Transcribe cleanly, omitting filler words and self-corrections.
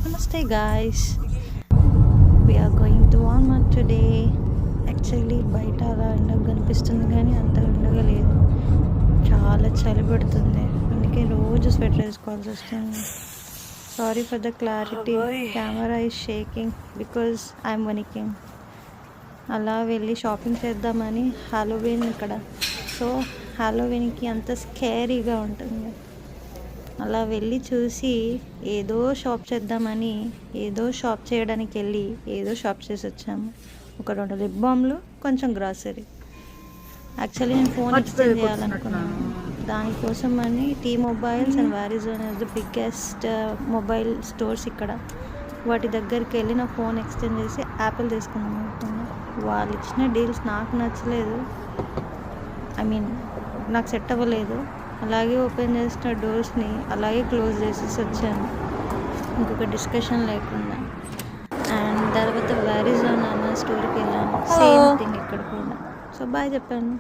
Namaste guys. We are going to Walmart today. Actually బయట అలా ఎండగా కనిపిస్తుంది కానీ అంత ఎండగా లేదు. చాలా చలి పెడుతుంది, అందుకే రోజు స్వెటర్ వేసుకోవాల్సి వస్తుంది. Sorry for the clarity, camera is shaking because I'm panicking. అలా వెళ్ళి షాపింగ్ చేద్దామని, హాలోవీన్ ఇక్కడ, సో హాలోవీన్కి అంత స్కేరీగా ఉంటుంది. అలా వెళ్ళి చూసి ఏదో షాప్ చేద్దామని ఏదో షాప్ చేయడానికి వెళ్ళి ఏదో షాప్ చేసి వచ్చాము. ఒక 2 లిప్ బామ్లు, కొంచెం గ్రాసరీ. యాక్చువల్లీ నేను ఫోన్ ఎక్స్చేంజ్ చేయాలనుకున్నాను. దానికోసం అని T mobiles and Verizon is the biggest mobile stores ఇక్కడ. వాటి దగ్గరికి వెళ్ళి నా ఫోన్ ఎక్స్చేంజ్ చేసి యాపిల్ తీసుకుందాం అనుకున్నాను. వాళ్ళు ఇచ్చిన డీల్స్ నాకు నచ్చలేదు, నాకు సెట్ అవ్వలేదు. అలాగే ఓపెన్ చేసిన డోర్స్ని అలాగే క్లోజ్ చేసేసి వచ్చాను, ఇంకొక డిస్కషన్ లేకుండా. అండ్ తర్వాత వారిజోన్ అన్న స్టోర్కి వెళ్ళాను, సేమ్ థింగ్ ఇక్కడ కూడా. సో బాయ్ చెప్పాను.